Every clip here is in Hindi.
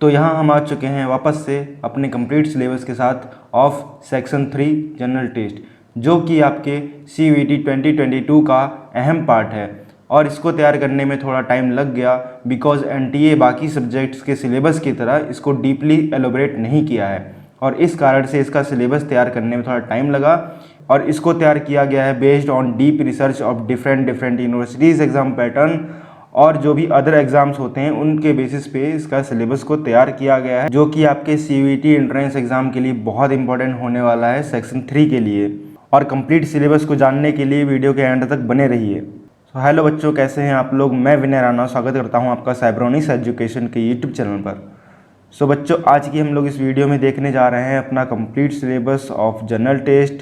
तो यहाँ हम आ चुके हैं वापस से अपने कंप्लीट सिलेबस के साथ ऑफ सेक्शन 3 जनरल टेस्ट, जो कि आपके CUET 2022 का अहम पार्ट है। और इसको तैयार करने में थोड़ा टाइम लग गया बिकॉज NTA बाकी सब्जेक्ट्स के सिलेबस की तरह इसको डीपली एलोबरेट नहीं किया है, और इस कारण से इसका सिलेबस तैयार करने में थोड़ा टाइम लगा। और इसको तैयार किया गया है based on deep research of different universities exam pattern, और जो भी अदर एग्ज़ाम्स होते हैं उनके बेसिस पे इसका सिलेबस को तैयार किया गया है, जो कि आपके CUET एंट्रेंस एग्ज़ाम के लिए बहुत इंपॉर्टेंट होने वाला है सेक्शन 3 के लिए। और कंप्लीट सिलेबस को जानने के लिए वीडियो के एंड तक बने रहिए। तो हेलो बच्चों, कैसे हैं आप लोग? मैं विनय राणा स्वागत करता हूं आपका साइब्रोनिक्स एजुकेशन के यूट्यूब चैनल पर। सो बच्चों, आज की हम लोग इस वीडियो में देखने जा रहे हैं अपना complete syllabus of general test,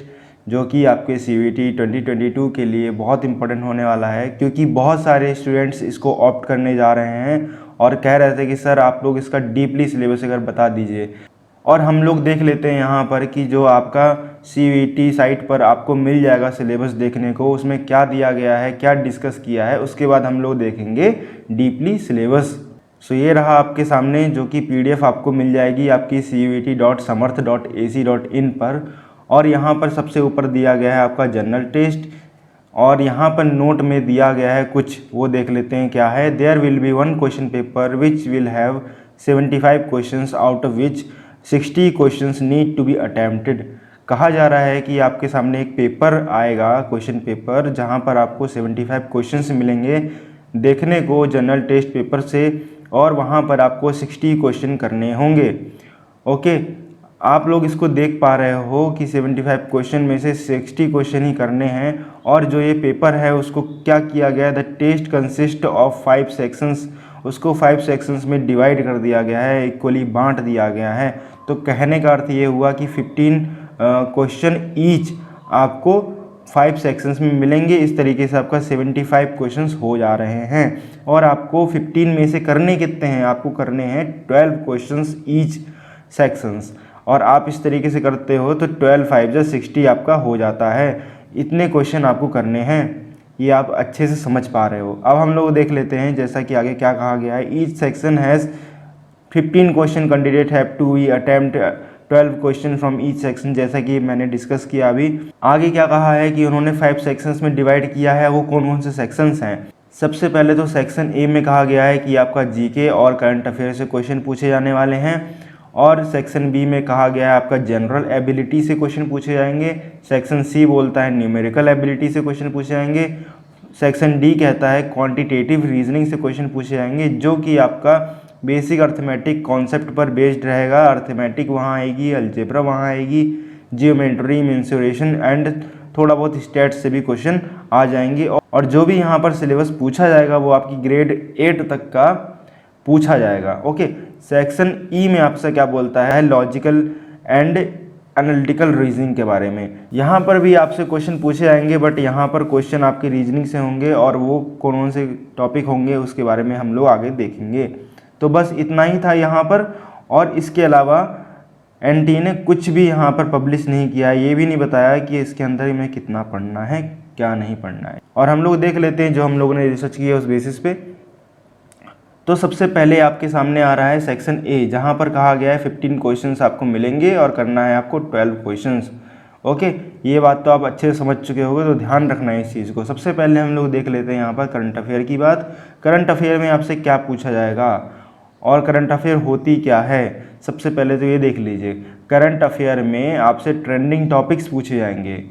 जो कि आपके CUET 2022 के लिए बहुत इंपॉर्टेंट होने वाला है, क्योंकि बहुत सारे स्टूडेंट्स इसको ऑप्ट करने जा रहे हैं और कह रहे थे कि सर आप लोग इसका डीपली सिलेबस अगर बता दीजिए। और हम लोग देख लेते हैं यहाँ पर कि जो आपका CUET साइट पर आपको मिल जाएगा सिलेबस देखने को, उसमें क्या दिया गया है, क्या डिस्कस किया है, उसके बाद हम लोग देखेंगे डीपली सिलेबस। सो ये रहा आपके सामने, जो कि PDF आपको मिल जाएगी आपकी CUET.samarth.ac.in पर। और यहाँ पर सबसे ऊपर दिया गया है आपका जनरल टेस्ट, और यहाँ पर नोट में दिया गया है कुछ, वो देख लेते हैं क्या है। There will be one question paper which will have 75 questions out of which 60 questions need to be attempted. कहा जा रहा है कि आपके सामने एक पेपर आएगा, क्वेश्चन पेपर, जहाँ पर आपको 75 क्वेश्चंस मिलेंगे देखने को जनरल टेस्ट पेपर से, और वहाँ पर आपको 60 क्वेश्चन करने होंगे। ओके, आप लोग इसको देख पा रहे हो कि 75 क्वेश्चन में से 60 क्वेश्चन ही करने हैं। और जो ये पेपर है उसको क्या किया गया है, the test consist of 5 sections, उसको 5 सेक्शंस में डिवाइड कर दिया गया है, इक्वली बांट दिया गया है। तो कहने का अर्थ ये हुआ कि 15 क्वेश्चन ईच आपको 5 सेक्शंस में मिलेंगे। इस तरीके से आपका 75 क्वेश्चंस हो जा रहे हैं। और आपको 15 में से करने कितने हैं, आपको करने हैं 12 क्वेश्चंस ईच सेक्शंस। और आप इस तरीके से करते हो तो 12 5 जा 60 आपका हो जाता है। इतने क्वेश्चन आपको करने हैं, ये आप अच्छे से समझ पा रहे हो। अब हम लोग देख लेते हैं जैसा कि आगे क्या कहा गया है। Each section has 15 question, candidate have to attempt 12 question from each section, जैसा कि मैंने डिस्कस किया अभी। आगे क्या कहा है कि उन्होंने 5 सेक्शंस में डिवाइड किया है। वो कौन कौन से सेक्शंस हैं? सबसे पहले तो सेक्शन A में कहा गया है कि आपका GK और करंट अफेयर से क्वेश्चन पूछे जाने वाले हैं। और सेक्शन B में कहा गया है आपका जनरल एबिलिटी से क्वेश्चन पूछे जाएंगे। सेक्शन C बोलता है न्यूमेरिकल एबिलिटी से क्वेश्चन पूछे जाएंगे। सेक्शन D कहता है क्वांटिटेटिव रीजनिंग से क्वेश्चन पूछे जाएंगे, जो कि आपका बेसिक अर्थमेटिक कॉन्सेप्ट पर बेस्ड रहेगा। अर्थमेटिक वहाँ आएगी, अलजेब्रा वहाँ आएगी, जियोमेट्री, मेंसुरेशन एंड थोड़ा बहुत स्टैट्स से भी क्वेश्चन आ जाएंगे। और जो भी यहाँ पर सिलेबस पूछा जाएगा वो आपकी ग्रेड 8 तक का पूछा जाएगा। ओके, सेक्शन E में आपसे क्या बोलता है, लॉजिकल एंड एनालिटिकल रीजनिंग के बारे में। यहाँ पर भी आपसे क्वेश्चन पूछे जाएंगे, बट यहाँ पर क्वेश्चन आपके रीजनिंग से होंगे, और वो कौन से टॉपिक होंगे उसके बारे में हम लोग आगे देखेंगे। तो बस इतना ही था यहाँ पर। और इसके अलावा NTA ने कुछ भी यहाँ पर पब्लिश नहीं किया, ये भी नहीं बताया कि इसके अंदर में कितना पढ़ना है, क्या नहीं पढ़ना है। और हम लोग देख लेते हैं जो हम लोगों ने रिसर्च किया उस बेसिस पे। तो सबसे पहले आपके सामने आ रहा है सेक्शन A, जहाँ पर कहा गया है 15 क्वेश्चंस आपको मिलेंगे और करना है आपको 12 क्वेश्चंस। ओके, ये बात तो आप अच्छे से समझ चुके होंगे, तो ध्यान रखना है इस चीज़ को। सबसे पहले हम लोग देख लेते हैं यहाँ पर करंट अफेयर की बात। करंट अफेयर में आपसे क्या पूछा जाएगा और करंट अफेयर होती क्या है। सबसे पहले तो ये देख लीजिए, करंट अफेयर में आपसे ट्रेंडिंग टॉपिक्स पूछे जाएंगे।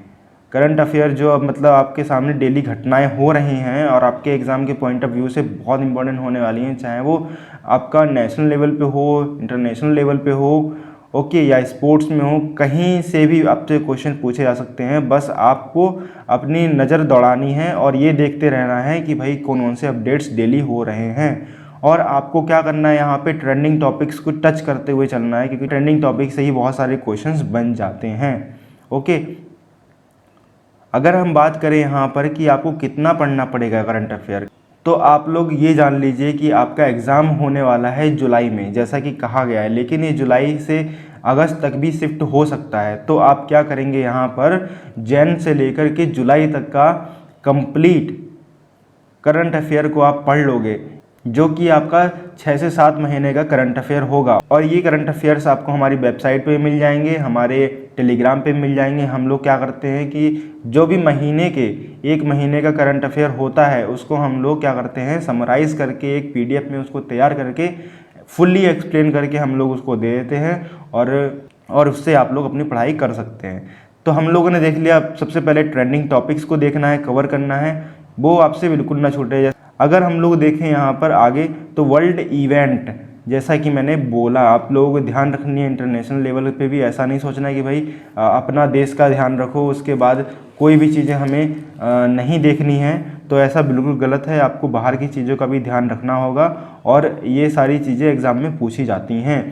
करंट अफेयर जो अब मतलब आपके सामने डेली घटनाएं हो रही हैं और आपके एग्ज़ाम के पॉइंट ऑफ व्यू से बहुत इंपॉर्टेंट होने वाली हैं, चाहे वो आपका नेशनल लेवल पे हो, इंटरनेशनल लेवल पे हो, ओके, या स्पोर्ट्स में हो, कहीं से भी आपसे क्वेश्चन पूछे जा सकते हैं। बस आपको अपनी नज़र दौड़ानी है और ये देखते रहना है कि भाई कौन कौन से अपडेट्स डेली हो रहे हैं। और आपको क्या करना है, यहाँ पे ट्रेंडिंग टॉपिक्स को टच करते हुए चलना है, क्योंकि ट्रेंडिंग टॉपिक से ही बहुत सारे क्वेश्चंस बन जाते हैं। ओके, अगर हम बात करें यहाँ पर कि आपको कितना पढ़ना पड़ेगा करंट अफेयर, तो आप लोग ये जान लीजिए कि आपका एग्ज़ाम होने वाला है जुलाई में, जैसा कि कहा गया है, लेकिन ये जुलाई से अगस्त तक भी शिफ्ट हो सकता है। तो आप क्या करेंगे, यहाँ पर जैन से लेकर के जुलाई तक का कंप्लीट करंट अफेयर को आप पढ़ लोगे। जो कि आपका 6 से 7 महीने का करंट अफेयर होगा। और ये करंट अफेयर्स आपको हमारी वेबसाइट पे मिल जाएंगे, हमारे टेलीग्राम पे मिल जाएंगे। हम लोग क्या करते हैं कि जो भी महीने के 1 महीने का करंट अफेयर होता है उसको हम लोग क्या करते हैं, समराइज़ करके एक PDF में उसको तैयार करके फुल्ली एक्सप्लेन करके हम लोग उसको दे देते हैं और उससे आप लोग अपनी पढ़ाई कर सकते हैं। तो हम लोगों ने देख लिया, सबसे पहले ट्रेंडिंग टॉपिक्स को देखना है, कवर करना है, वो आपसे बिल्कुल ना छूटे। अगर हम लोग देखें यहाँ पर आगे तो वर्ल्ड इवेंट, जैसा कि मैंने बोला, आप लोगों को ध्यान रखनी है इंटरनेशनल लेवल पे भी। ऐसा नहीं सोचना है कि भाई अपना देश का ध्यान रखो उसके बाद कोई भी चीज़ें हमें नहीं देखनी है, तो ऐसा बिल्कुल गलत है। आपको बाहर की चीज़ों का भी ध्यान रखना होगा और ये सारी चीज़ें एग्ज़ाम में पूछी जाती हैं।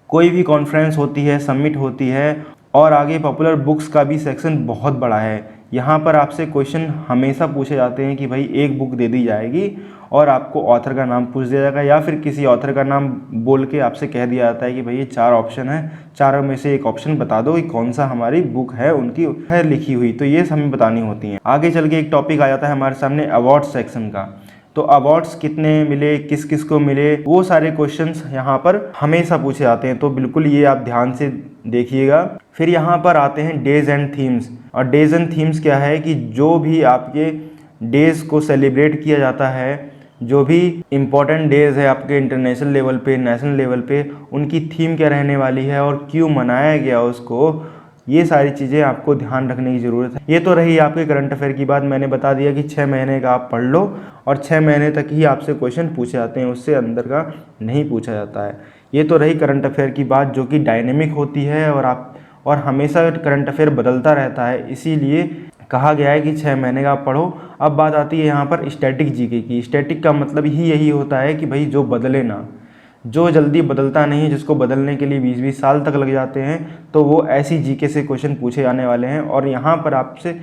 कोई भी कॉन्फ्रेंस होती है, समिट होती है, और आगे पॉपुलर बुक्स का भी सेक्शन बहुत बड़ा है। यहाँ पर आपसे क्वेश्चन हमेशा पूछे जाते हैं कि भाई एक बुक दे दी जाएगी और आपको ऑथर का नाम पूछ दिया जाएगा या फिर किसी ऑथर का नाम बोल के आपसे कह दिया जाता है कि भाई ये 4 ऑप्शन है, चारों में से एक ऑप्शन बता दो कि कौन सा हमारी बुक है उनकी है लिखी हुई। तो ये हमें बतानी होती हैं। आगे चल के एक टॉपिक आ जाता है हमारे सामने अवार्ड सेक्शन का। तो अवार्ड्स कितने मिले, किस किस को मिले, वो सारे क्वेश्चंस यहाँ पर हमेशा पूछे जाते हैं। तो बिल्कुल ये आप ध्यान से देखिएगा। फिर यहाँ पर आते हैं डेज एंड थीम्स। और डेज एंड थीम्स क्या है कि जो भी आपके डेज को सेलिब्रेट किया जाता है, जो भी इम्पोर्टेंट डेज है आपके इंटरनेशनल लेवल पे, नेशनल लेवल पे, उनकी थीम क्या रहने वाली है और क्यों मनाया गया उसको, ये सारी चीज़ें आपको ध्यान रखने की ज़रूरत है। ये तो रही आपके करंट अफेयर की बात। मैंने बता दिया कि 6 महीने का आप पढ़ लो और 6 महीने तक ही आपसे क्वेश्चन पूछे जाते हैं, उससे अंदर का नहीं पूछा जाता है। ये तो रही करंट अफेयर की बात, जो कि डायनेमिक होती है और हमेशा करंट अफेयर बदलता रहता है, इसीलिए कहा गया है कि 6 महीने का आप पढ़ो। अब बात आती है यहाँ पर स्टैटिक जीके की। स्टैटिक का मतलब ही यही होता है कि भाई जो बदले ना, जो जल्दी बदलता नहीं है, जिसको बदलने के लिए 20-20 साल तक लग जाते हैं, तो वो ऐसी जीके से क्वेश्चन पूछे जाने वाले हैं। और यहाँ पर आपसे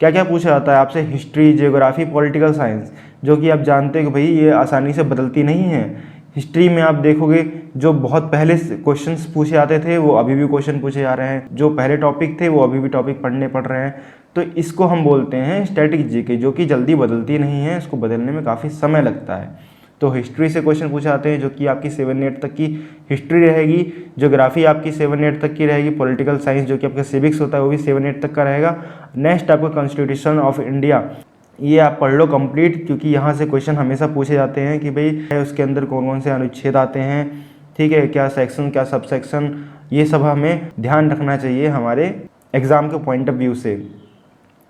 क्या क्या पूछा जाता है, आपसे हिस्ट्री, जियोग्राफी, पॉलिटिकल साइंस, जो कि आप जानते हैं कि भाई ये आसानी से बदलती नहीं है। हिस्ट्री में आप देखोगे जो बहुत पहले क्वेश्चंस पूछे जाते थे वो अभी भी क्वेश्चन पूछे जा रहे हैं, जो पहले टॉपिक थे वो अभी भी टॉपिक पढ़ने पड़ रहे हैं। तो इसको हम बोलते हैं स्टैटिक जीके, जो कि जल्दी बदलती नहीं है, इसको बदलने में काफ़ी समय लगता है। तो हिस्ट्री से क्वेश्चन पूछे जाते हैं, जो कि आपकी 7-8 तक की हिस्ट्री रहेगी। ज्योग्राफी आपकी 7-8 तक की रहेगी। पॉलिटिकल साइंस जो कि आपका सिविक्स होता है वो भी 7-8 तक का रहेगा। नेक्स्ट आपका कॉन्स्टिट्यूशन ऑफ इंडिया, ये आप पढ़ लो कंप्लीट, क्योंकि यहाँ से क्वेश्चन हमेशा पूछे जाते हैं कि भाई उसके अंदर कौन कौन से अनुच्छेद आते हैं, ठीक है, क्या सेक्शन, क्या सब सेक्शन, ये सब हमें ध्यान रखना चाहिए हमारे एग्ज़ाम के पॉइंट ऑफ व्यू से।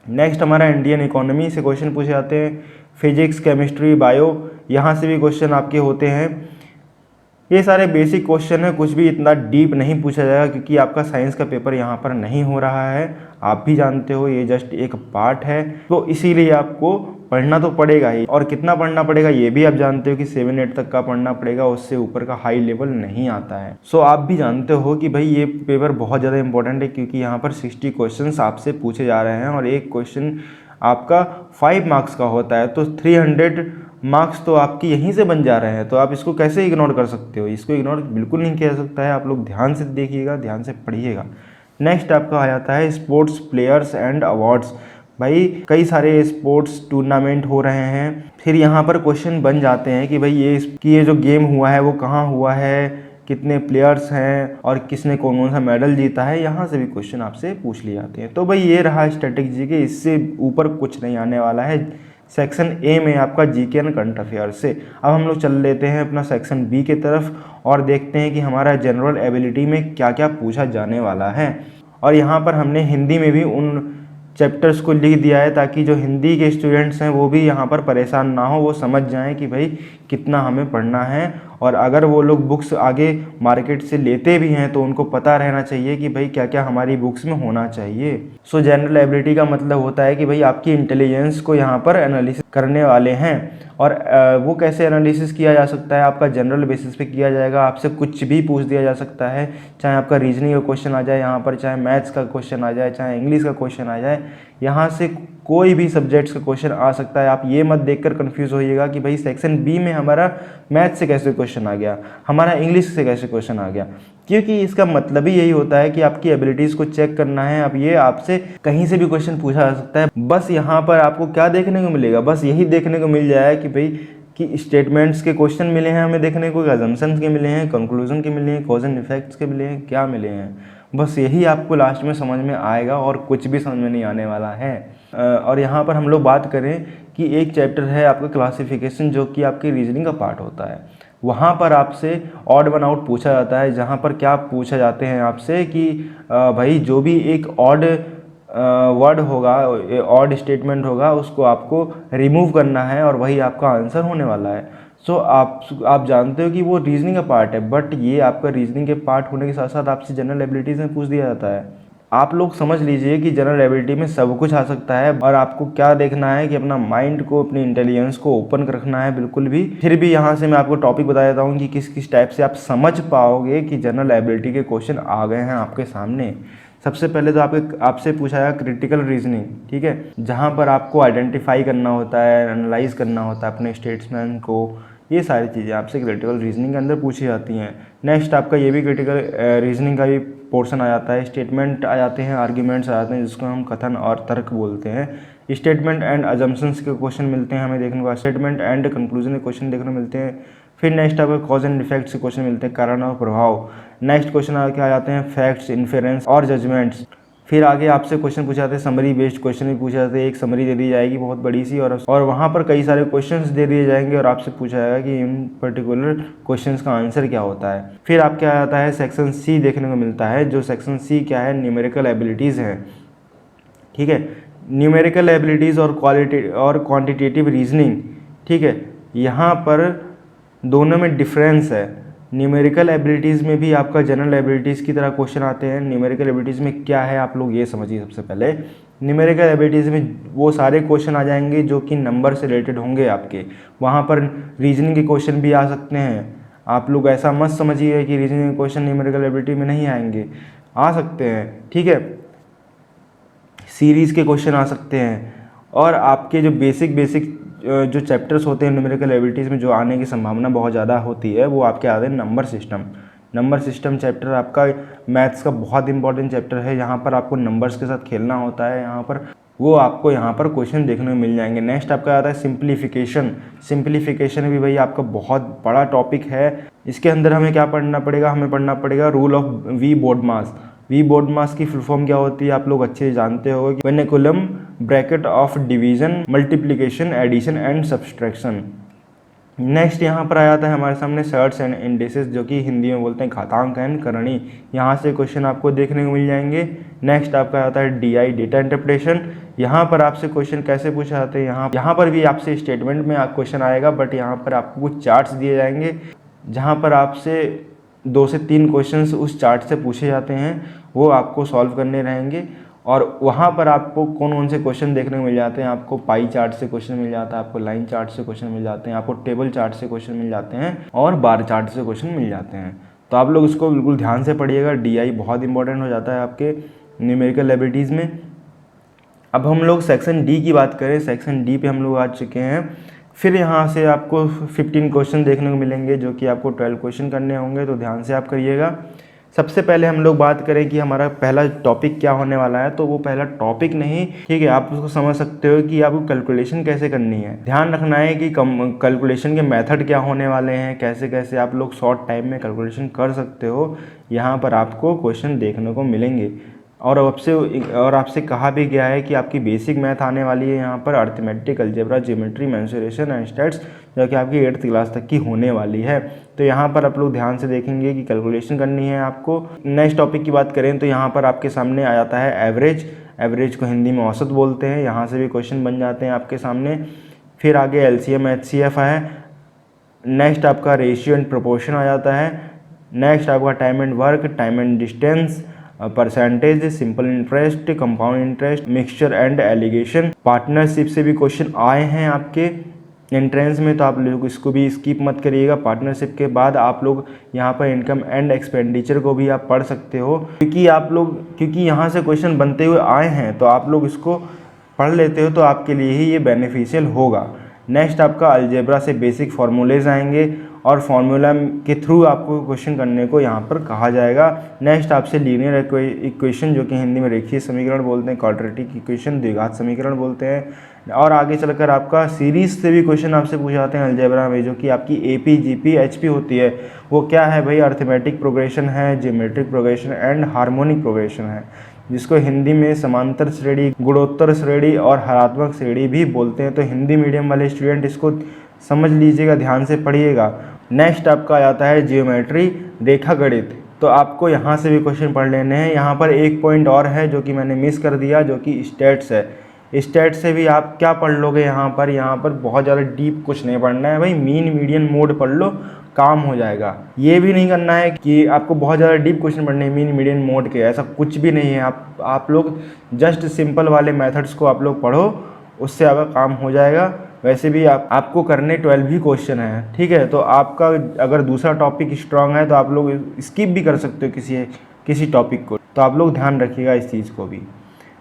नेक्स्ट हमारा इंडियन इकोनॉमी से क्वेश्चन पूछे जाते हैं। फिजिक्स, केमिस्ट्री, बायो, यहाँ से भी क्वेश्चन आपके होते हैं। ये सारे बेसिक क्वेश्चन है, कुछ भी इतना डीप नहीं पूछा जाएगा, क्योंकि आपका साइंस का पेपर यहाँ पर नहीं हो रहा है। आप भी जानते हो ये जस्ट एक पार्ट है, तो इसीलिए आपको पढ़ना तो पड़ेगा ही। और कितना पढ़ना पड़ेगा ये भी आप जानते हो कि 7-8 तक का पढ़ना पड़ेगा, उससे ऊपर का हाई लेवल नहीं आता है। सो आप भी जानते हो कि भाई ये पेपर बहुत ज़्यादा इंपॉर्टेंट है, क्योंकि यहाँ पर 60 क्वेश्चन आपसे पूछे जा रहे हैं और एक क्वेश्चन आपका 5 मार्क्स का होता है। तो 300 मार्क्स तो आपकी यहीं से बन जा रहे हैं, तो आप इसको कैसे इग्नोर कर सकते हो? इसको इग्नोर बिल्कुल नहीं किया जा सकता है। आप लोग ध्यान से देखिएगा, ध्यान से पढ़िएगा। नेक्स्ट आपका आ जाता है स्पोर्ट्स प्लेयर्स एंड अवार्ड्स। भाई कई सारे स्पोर्ट्स टूर्नामेंट हो रहे हैं, फिर यहाँ पर क्वेश्चन बन जाते हैं कि भाई ये जो गेम हुआ है वो कहाँ हुआ है, कितने प्लेयर्स हैं और किसने कौन कौन सा मेडल जीता है, यहाँ से भी क्वेश्चन आपसे पूछ लिए जाते हैं। तो भाई ये रहा स्टैटिक जीके, इससे ऊपर कुछ नहीं आने वाला है। सेक्शन ए में आपका जीके एंड करंट अफेयर से। अब हम लोग चल लेते हैं अपना सेक्शन बी की तरफ और देखते हैं कि हमारा जनरल एबिलिटी में क्या क्या पूछा जाने वाला है। और यहाँ पर हमने हिंदी में भी उन चैप्टर्स को लिख दिया है, ताकि जो हिंदी के स्टूडेंट्स हैं वो भी यहाँ पर परेशान ना हो, वो समझ जाएं कि भाई कितना हमें पढ़ना है। और अगर वो लोग बुक्स आगे मार्केट से लेते भी हैं तो उनको पता रहना चाहिए कि भाई क्या क्या हमारी बुक्स में होना चाहिए। सो जनरल एबिलिटी का मतलब होता है कि भाई आपकी इंटेलिजेंस को यहाँ पर एनालिसिस करने वाले हैं। और वो कैसे एनालिसिस किया जा सकता है? आपका जनरल बेसिस पे किया जाएगा। आपसे कुछ भी पूछ दिया जा सकता है, चाहे आपका रीजनिंग का क्वेश्चन आ जाए यहाँ पर, चाहे मैथ्स का क्वेश्चन आ जाए, चाहे इंग्लिश का क्वेश्चन आ जाए, यहाँ से कोई भी सब्जेक्ट्स का क्वेश्चन आ सकता है। आप ये मत देखकर कंफ्यूज होइएगा कि भाई सेक्शन बी में हमारा मैथ से कैसे क्वेश्चन आ गया, हमारा इंग्लिश से कैसे क्वेश्चन आ गया, क्योंकि इसका मतलब ही यही होता है कि आपकी एबिलिटीज़ को चेक करना है। अब ये आपसे कहीं से भी क्वेश्चन पूछा जा सकता है। बस यहाँ पर आपको क्या देखने को मिलेगा? बस यही देखने को मिल जाएगा कि भाई कि स्टेटमेंट्स के क्वेश्चन मिले हैं हमें देखने को, अजम्पशंस के मिले हैं, कंक्लूजन के मिले हैं, कॉज एंड इफेक्ट्स के मिले हैं, क्या मिले हैं, बस यही आपको लास्ट में समझ में आएगा और कुछ भी समझ में नहीं आने वाला है। और यहाँ पर हम लोग बात करें कि एक चैप्टर है आपका क्लासिफिकेशन, जो कि आपके रीजनिंग का पार्ट होता है। वहाँ पर आपसे ऑड वन आउट पूछा जाता है, जहाँ पर क्या पूछा जाते हैं आपसे कि भाई जो भी एक ऑड वर्ड होगा, ऑड स्टेटमेंट होगा, उसको आपको रिमूव करना है और वही आपका आंसर होने वाला है। सो आप जानते हो कि वो रीजनिंग का पार्ट है, बट ये आपका रीजनिंग के पार्ट होने के साथ साथ आपसे जनरल एबिलिटीज़ में पूछ दिया जाता है। आप लोग समझ लीजिए कि जनरल एबिलिटी में सब कुछ आ सकता है, और आपको क्या देखना है कि अपना माइंड को, अपनी इंटेलिजेंस को ओपन रखना है बिल्कुल भी। फिर भी यहाँ से मैं आपको टॉपिक बता देता हूँ कि किस किस टाइप से आप समझ पाओगे कि जनरल एबिलिटी के क्वेश्चन आ गए हैं आपके सामने। सबसे पहले तो आपसे पूछा जाएगा क्रिटिकल रीजनिंग, ठीक है, जहाँ पर आपको आइडेंटिफाई करना होता है, एनालाइज करना होता है अपने स्टेट्समैन को। ये सारी चीज़ें आपसे क्रिटिकल रीजनिंग के अंदर पूछी जाती हैं। नेक्स्ट आपका ये भी क्रिटिकल रीजनिंग का भी पोर्शन आ जाता है। स्टेटमेंट आ जाते हैं, आर्ग्यूमेंट्स आ जाते हैं, जिसको हम कथन और तर्क बोलते हैं। स्टेटमेंट एंड अजम्पशंस के क्वेश्चन मिलते हैं हमें देखने को, स्टेटमेंट एंड कंक्लूजन के क्वेश्चन देखने को मिलते हैं। फिर नेक्स्ट आपको कॉज एंड इफेक्ट्स के क्वेश्चन मिलते हैं, कारण और प्रभाव। नेक्स्ट क्वेश्चन आके आ जाते हैं फैक्ट्स, इन्फेरेंस और जजमेंट्स। फिर आगे आपसे क्वेश्चन पूछे जाते हैं, समरी बेस्ड क्वेश्चन भी पूछे जाते हैं। एक समरी दे दी जाएगी बहुत बड़ी सी, और वहाँ पर कई सारे क्वेश्चंस दे दिए जाएंगे और आपसे पूछा जाएगा कि इन पर्टिकुलर क्वेश्चंस का आंसर क्या होता है। फिर आपके आ जाता है सेक्शन सी देखने को मिलता है, जो सेक्शन सी क्या है, न्यूमेरिकल एबिलिटीज़ है, ठीक है। न्यूमेरिकल एबिलिटीज़ और क्वान्टिटेटिव रीजनिंग, ठीक है। यहाँ पर दोनों में डिफरेंस है। न्यूमेरिकल एबिलिटीज़ में भी आपका जनरल एबिलिटीज़ की तरह क्वेश्चन आते हैं। न्यूमेरिकल एबिलिटीज़ में क्या है आप लोग ये समझिए। सबसे पहले न्यूमेरिकल एबिलिटीज़ में वो सारे क्वेश्चन आ जाएंगे जो कि नंबर से रिलेटेड होंगे आपके। वहाँ पर रीजनिंग के क्वेश्चन भी आ सकते हैं। आप लोग ऐसा मत समझिए कि रीजनिंग के क्वेश्चन न्यूमेरिकल एबिलिटी में नहीं आएंगे, आ सकते हैं, ठीक है। सीरीज़ के क्वेश्चन आ सकते हैं, और आपके जो बेसिक जो चैप्टर्स होते हैं न्यूमेरिकल एबिलिटीज़ में जो आने की संभावना बहुत ज़्यादा होती है, वो आपके आते हैं नंबर सिस्टम चैप्टर आपका मैथ्स का बहुत इंपॉर्टेंट चैप्टर है। यहाँ पर आपको नंबर्स के साथ खेलना होता है, यहाँ पर वो आपको यहाँ पर क्वेश्चन देखने को मिल जाएंगे। नेक्स्ट आपका आता है सिंप्लीफिकेशन भी भाई आपका बहुत बड़ा टॉपिक है। इसके अंदर हमें क्या पढ़ना पड़ेगा, हमें पढ़ना पड़ेगा rule of V BODMAS. V BODMAS की फुल फॉर्म क्या होती है आप लोग अच्छे से जानते हो कि vinculum bracket of division, multiplication, addition and subtraction. Next यहाँ पर आ जाता है हमारे सामने सर्ट्स एंड इंडिसेस, जो कि हिंदी में बोलते हैं घातांक एंड करणी। यहाँ से क्वेश्चन आपको देखने को मिल जाएंगे। नेक्स्ट आपका आता है DI, डेटा इंटरप्रिटेशन। यहाँ पर आपसे क्वेश्चन कैसे पूछे जाते हैं, यहाँ पर भी आपसे स्टेटमेंट में क्वेश्चन आएगा, बट यहाँ पर आपको कुछ चार्ट्स दिए जाएंगे, जहाँ पर आपसे 2 से 3 क्वेश्चंस उस चार्ट से पूछे जाते हैं, वो आपको सॉल्व करने रहेंगे। और वहाँ पर आपको कौन से क्वेश्चन देखने को मिल जाते हैं, आपको पाई चार्ट से क्वेश्चन मिल जाता है, आपको लाइन चार्ट से क्वेश्चन मिल जाते हैं, आपको टेबल चार्ट से क्वेश्चन मिल जाते हैं, और बार चार्ट से क्वेश्चन मिल जाते हैं। तो आप लोग इसको बिल्कुल ध्यान से पढ़िएगा। DI बहुत इंपॉर्टेंट हो जाता है आपके न्यूमेरिकल एबिलिटीज़ में। अब हम लोग सेक्शन D की बात करें, सेक्शन D पे हम लोग आ चुके हैं। फिर यहाँ से आपको 15 क्वेश्चन देखने को मिलेंगे, जो कि आपको 12 क्वेश्चन करने होंगे, तो ध्यान से आप करिएगा। सबसे पहले हम लोग बात करें कि हमारा पहला टॉपिक क्या होने वाला है, तो वो पहला टॉपिक नहीं, ठीक है, आप उसको समझ सकते हो कि आपको कैलकुलेशन कैसे करनी है। ध्यान रखना है कि कैलकुलेशन के मेथड क्या होने वाले हैं, कैसे कैसे आप लोग शॉर्ट टाइम में कैलकुलेशन कर सकते हो, यहाँ पर आपको क्वेश्चन देखने को मिलेंगे। और आपसे कहा भी गया है कि आपकी बेसिक मैथ आने वाली है यहाँ पर, arithmetic, algebra, geometry, mensuration and stats, जो कि आपकी 8th क्लास तक की होने वाली है। तो यहाँ पर आप लोग ध्यान से देखेंगे कि कैलकुलेशन करनी है आपको। नेक्स्ट टॉपिक की बात करें तो यहाँ पर आपके सामने आ जाता है एवरेज को हिंदी में औसत बोलते हैं, यहाँ से भी क्वेश्चन बन जाते हैं आपके सामने। फिर आगे LCM HCF है। नेक्स्ट आपका रेशियो एंड प्रोपोर्शन आ जाता है। नेक्स्ट आपका time and work, time and distance, percentage, simple interest, compound interest, mixture and allegation. Partnership से भी क्वेश्चन आए हैं आपके एंट्रेंस में, तो आप लोग इसको भी स्किप मत करिएगा। पार्टनरशिप के बाद आप लोग यहाँ पर इनकम एंड एक्सपेंडिचर को भी आप पढ़ सकते हो, क्योंकि यहाँ से क्वेश्चन बनते हुए आए हैं, तो आप लोग इसको पढ़ लेते हो तो आपके लिए ही ये बेनिफिशियल होगा। नेक्स्ट आपका अलजेब्रा से बेसिक फार्मूलेज आएंगे, और फार्मूला के थ्रू आपको क्वेश्चन करने को यहाँ पर कहा जाएगा। नेक्स्ट आपसे लीनियर इक्वेशन, जो कि हिंदी में रेखीय समीकरण बोलते हैं, क्वाड्रेटिक इक्वेशन, द्विघात समीकरण बोलते हैं। और आगे चलकर आपका सीरीज से भी क्वेश्चन आपसे पूछे जाते हैं अलजेब्रा में, जो कि आपकी AP, GP, HP होती है। वो क्या है भाई? अर्थमेटिक प्रोग्रेशन है, geometric progression and harmonic progression है, जिसको हिंदी में समांतर श्रेणी, गुणोत्तर श्रेणी और हरात्मक श्रेणी भी बोलते हैं। तो हिंदी मीडियम वाले स्टूडेंट इसको समझ लीजिएगा, ध्यान से पढ़िएगा। नेक्स्ट आपका आ जाता है जियोमेट्री, रेखा गणित। तो आपको यहाँ से भी क्वेश्चन पढ़ लेने हैं। यहाँ पर एक पॉइंट और है जो कि मैंने मिस कर दिया, जो कि स्टैट्स है। स्टैट से भी आप क्या पढ़ लोगे यहाँ पर बहुत ज़्यादा डीप कुछ नहीं पढ़ना है भाई, मीन मीडियन मोड पढ़ लो, काम हो जाएगा। ये भी नहीं करना है कि आपको बहुत ज़्यादा डीप क्वेश्चन पढ़ने हैं मीन मीडियन मोड के, ऐसा कुछ भी नहीं है। आप लोग जस्ट सिंपल वाले मेथड्स को आप लोग पढ़ो, उससे आपका काम हो जाएगा। वैसे भी आपको करने 12 ही क्वेश्चन है, ठीक है। तो आपका अगर दूसरा टॉपिक स्ट्रांग है तो आप लोग स्किप भी कर सकते हो किसी टॉपिक को, तो आप लोग ध्यान रखिएगा इस चीज़ को भी।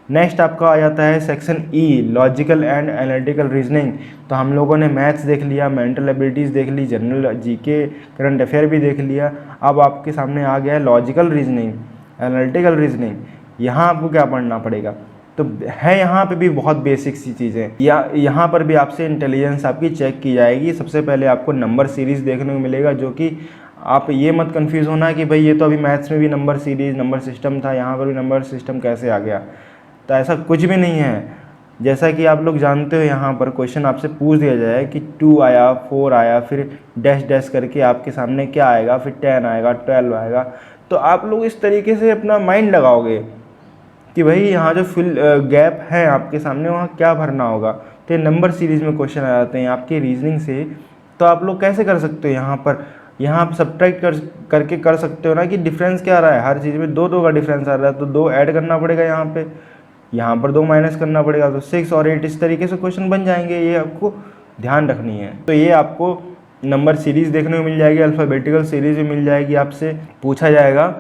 नेक्स्ट आपका आ जाता है section E, logical and analytical reasoning. तो हम लोगों ने मैथ्स देख लिया, मेंटल एबिलिटीज़ देख ली, जनरल GK, करंट अफेयर भी देख लिया। अब आपके सामने आ गया है लॉजिकल रीजनिंग, एनालिटिकल रीजनिंग। यहाँ आपको क्या पढ़ना पड़ेगा? तो है यहाँ पे भी बहुत बेसिक सी चीज़ें, यहाँ पर भी आपसे इंटेलिजेंस आपकी चेक की जाएगी। सबसे पहले आपको नंबर सीरीज़ देखने को मिलेगा, जो कि आप ये मत कंफ्यूज होना कि भाई ये तो अभी मैथ्स में भी नंबर सीरीज़, नंबर सिस्टम था, यहाँ पर भी नंबर सिस्टम कैसे आ गया? तो ऐसा कुछ भी नहीं है। जैसा कि आप लोग जानते हो, यहाँ पर क्वेश्चन आपसे पूछ दिया जाए कि 2 आया, 4 आया, फिर डैश डैश करके आपके सामने क्या आएगा, फिर 10 आएगा, 12 आएगा। तो आप लोग इस तरीके से अपना माइंड लगाओगे कि भाई यहाँ जो फिल गैप है आपके सामने, वहाँ क्या भरना होगा। तो नंबर सीरीज़ में क्वेश्चन आ जाते हैं आपके रीजनिंग से। तो आप लोग कैसे कर सकते हो? यहाँ आप सब्ट्रैक्ट करके कर सकते हो ना, कि डिफरेंस क्या आ रहा है, हर चीज़ में 2 का डिफरेंस आ रहा है, तो 2 ऐड करना पड़ेगा यहाँ पर 2 माइनस करना पड़ेगा, तो 6 और 8 इस तरीके से क्वेश्चन बन जाएंगे। ये आपको ध्यान रखनी है। तो ये आपको नंबर सीरीज़ देखने को मिल जाएगी, अल्फ़ाबेटिकल सीरीज़ भी मिल जाएगी, आपसे पूछा जाएगा,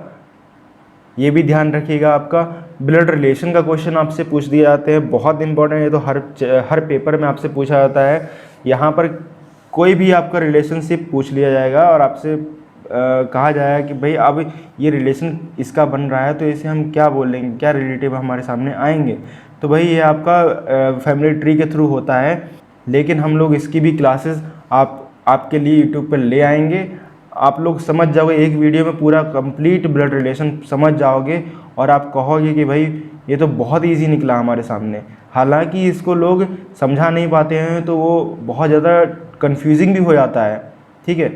ये भी ध्यान रखिएगा। आपका ब्लड रिलेशन का क्वेश्चन आपसे पूछ दिए जाते हैं, बहुत इंपॉर्टेंट है। तो हर पेपर में आपसे पूछा जाता है। यहाँ पर कोई भी आपका रिलेशनशिप पूछ लिया जाएगा और आपसे कहा जाएगा कि भाई अब ये रिलेशन इसका बन रहा है, तो इसे हम क्या बोलेंगे, क्या रिलेटिव हमारे सामने आएंगे। तो भाई ये आपका फैमिली ट्री के थ्रू होता है, लेकिन हम लोग इसकी भी क्लासेस आपके लिए यूट्यूब पर ले आएंगे। आप लोग समझ जाओगे, एक वीडियो में पूरा कंप्लीट ब्लड रिलेशन समझ जाओगे और आप कहोगे कि भाई ये तो बहुत इजी निकला हमारे सामने। हालांकि इसको लोग समझा नहीं पाते हैं, तो वो बहुत ज़्यादा कंफ्यूजिंग भी हो जाता है, ठीक है।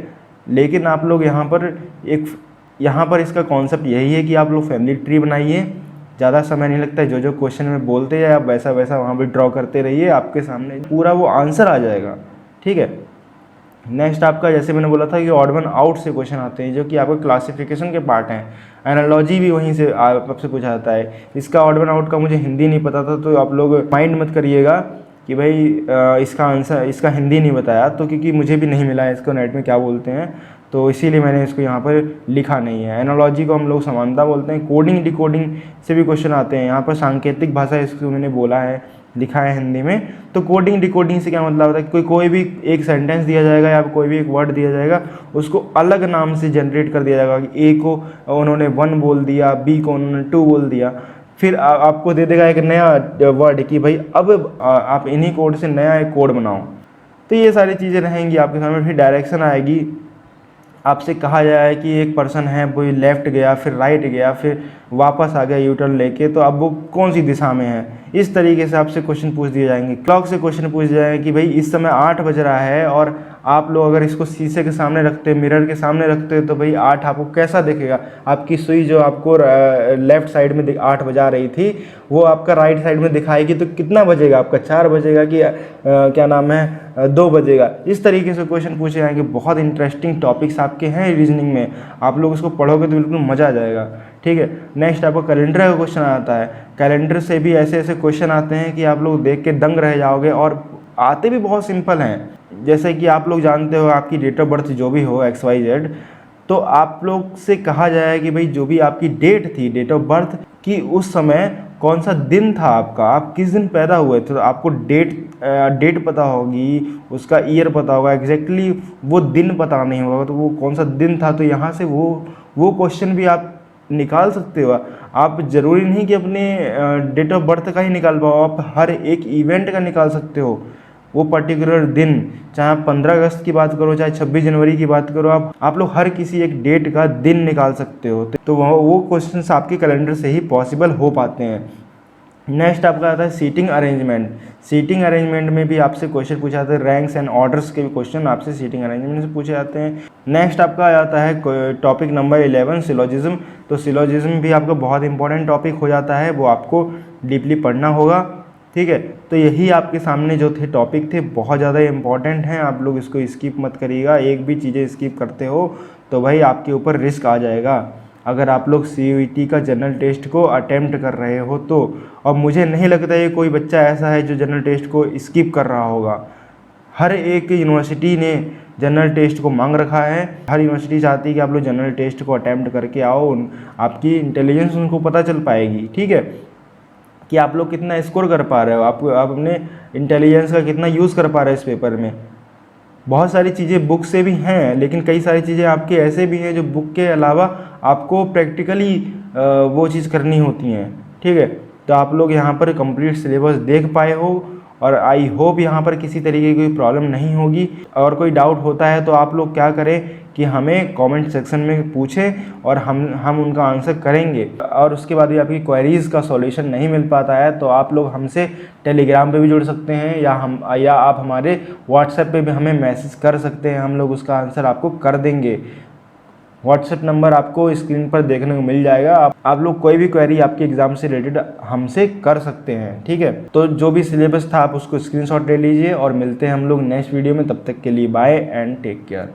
लेकिन आप लोग यहाँ पर इसका कॉन्सेप्ट यही है कि आप लोग फैमिली ट्री बनाइए, ज़्यादा समय नहीं लगता है। जो क्वेश्चन में बोलते हैं आप वैसा वैसा वहाँ पर ड्रॉ करते रहिए, आपके सामने पूरा वो आंसर आ जाएगा, ठीक है। नेक्स्ट आपका, जैसे मैंने बोला था कि ऑड वन आउट से क्वेश्चन आते हैं, जो कि आपका क्लासिफिकेशन के पार्ट हैं। एनालॉजी भी वहीं से आपसे पूछा जाता है। इसका ऑड वन आउट का मुझे हिंदी नहीं पता था, तो आप लोग माइंड मत करिएगा कि भाई इसका आंसर, इसका हिंदी नहीं बताया, तो क्योंकि मुझे भी नहीं मिला है इसको नेट में क्या बोलते हैं, तो इसीलिए मैंने इसको यहाँ पर लिखा नहीं है। एनालॉजी को हम लोग समानता बोलते हैं। कोडिंग डिकोडिंग से भी क्वेश्चन आते हैं। यहाँ पर सांकेतिक भाषा इसको मैंने बोला है, लिखा है हिंदी में। तो कोडिंग डिकोडिंग से क्या मतलब होता है कि कोई भी एक सेंटेंस दिया जाएगा या कोई भी एक वर्ड दिया जाएगा, उसको अलग नाम से जनरेट कर दिया जाएगा कि ए को उन्होंने 1 बोल दिया, बी को उन्होंने 2 बोल दिया, फिर आपको दे देगा एक नया वर्ड कि भाई अब आप इन्हीं कोड से नया एक कोड बनाओ। तो ये सारी चीज़ें रहेंगी आपके सामने। फिर डायरेक्शन आएगी, आपसे कहा जाए कि एक पर्सन है, वो लेफ़्ट गया, फिर राइट गया, फिर वापस आ गया यू टर्न लेके, तो अब वो कौन सी दिशा में है। इस तरीके से आपसे क्वेश्चन पूछ दिए जाएंगे। क्लॉक से क्वेश्चन पूछ जाएंगे कि भाई इस समय 8 बज रहा है, और आप लोग अगर इसको शीशे के सामने रखते, मिरर के सामने रखते, तो भाई 8 आपको कैसा दिखेगा। आपकी सुई जो आपको लेफ़्ट साइड में 8 बजा रही थी, वो आपका राइट साइड में दिखाएगी, तो कितना बजेगा आपका, 4 बजेगा कि क्या नाम है 2 बजेगा। इस तरीके से क्वेश्चन पूछे जाएंगे। बहुत इंटरेस्टिंग टॉपिक्स आपके हैं रीजनिंग में, आप लोग इसको पढ़ोगे तो बिल्कुल मज़ा आ जाएगा, ठीक है। नेक्स्ट आपको कैलेंडर का क्वेश्चन आता है। कैलेंडर से भी ऐसे ऐसे क्वेश्चन आते हैं कि आप लोग देख के दंग रह जाओगे, और आते भी बहुत सिंपल हैं। जैसे कि आप लोग जानते हो, आपकी डेट ऑफ बर्थ जो भी हो XYZ, तो आप लोग से कहा जाए कि भाई जो भी आपकी डेट थी, डेट ऑफ बर्थ की, उस समय कौन सा दिन था आपका, आप किस दिन पैदा हुए थे, तो आपको डेट पता होगी, उसका ईयर पता होगा, एग्जैक्टली वो दिन पता नहीं होगा तो वो कौन सा दिन था। तो यहाँ से वो क्वेश्चन भी आप निकाल सकते हो। आप ज़रूरी नहीं कि अपने डेट ऑफ बर्थ का ही निकाल पाओ, आप हर एक इवेंट का निकाल सकते हो। वो पर्टिकुलर दिन, चाहे आप 15 अगस्त की बात करो, चाहे 26 जनवरी की बात करो, आप लोग हर किसी एक डेट का दिन निकाल सकते हो। तो वो क्वेश्चंस आपके कैलेंडर से ही पॉसिबल हो पाते हैं। नेक्स्ट आपका आता है सीटिंग अरेंजमेंट। सीटिंग अरेंजमेंट में भी आपसे क्वेश्चन पूछे जाते हैं, रैंक्स एंड ऑर्डर्स के भी क्वेश्चन आपसे सीटिंग अरेंजमेंट से पूछे जाते हैं। नेक्स्ट आपका आता है टॉपिक नंबर 11 सिलोजिज्म। तो सिलोजिज्म भी आपका बहुत इंपॉर्टेंट टॉपिक हो जाता है, वो आपको डीपली पढ़ना होगा, ठीक है। तो यही आपके सामने जो थे टॉपिक थे, बहुत ज़्यादा इंपॉर्टेंट हैं, आप लोग इसको स्किप मत करिएगा। एक भी चीज़ें स्किप करते हो तो भाई आपके ऊपर रिस्क आ जाएगा अगर आप लोग CUET का जनरल टेस्ट को अटेम्प्ट कर रहे हो तो। और मुझे नहीं लगता ये कोई बच्चा ऐसा है जो जनरल टेस्ट को स्किप कर रहा होगा। हर एक यूनिवर्सिटी ने जनरल टेस्ट को मांग रखा है, हर यूनिवर्सिटी चाहती है कि आप लोग जनरल टेस्ट को अटेम्प्ट करके आओ, आपकी इंटेलिजेंस उनको पता चल पाएगी, ठीक है, कि आप लोग कितना स्कोर कर पा रहे हो, आप अपने इंटेलिजेंस का कितना यूज़ कर पा रहे हो इस पेपर में। बहुत सारी चीज़ें बुक से भी हैं, लेकिन कई सारी चीज़ें आपके ऐसे भी हैं जो बुक के अलावा आपको प्रैक्टिकली वो चीज़ करनी होती हैं, ठीक है। तो आप लोग यहाँ पर कंप्लीट सिलेबस देख पाए हो, और आई होप यहाँ पर किसी तरीके की कोई प्रॉब्लम नहीं होगी। और कोई डाउट होता है तो आप लोग क्या करें कि हमें कमेंट सेक्शन में पूछें और हम उनका आंसर करेंगे। और उसके बाद भी आपकी क्वेरीज़ का सॉल्यूशन नहीं मिल पाता है तो आप लोग हमसे टेलीग्राम पे भी जुड़ सकते हैं, या आप हमारे व्हाट्सएप पे भी हमें मैसेज कर सकते हैं, हम लोग उसका आंसर आपको कर देंगे। व्हाट्सएप नंबर आपको स्क्रीन पर देखने को मिल जाएगा। आप लोग कोई भी क्वेरी आपके एग्जाम से रिलेटेड हमसे कर सकते हैं, ठीक है। तो जो भी सिलेबस था आप उसको स्क्रीनशॉट ले लीजिए, और मिलते हैं हम लोग नेक्स्ट वीडियो में। तब तक के लिए बाय एंड टेक केयर।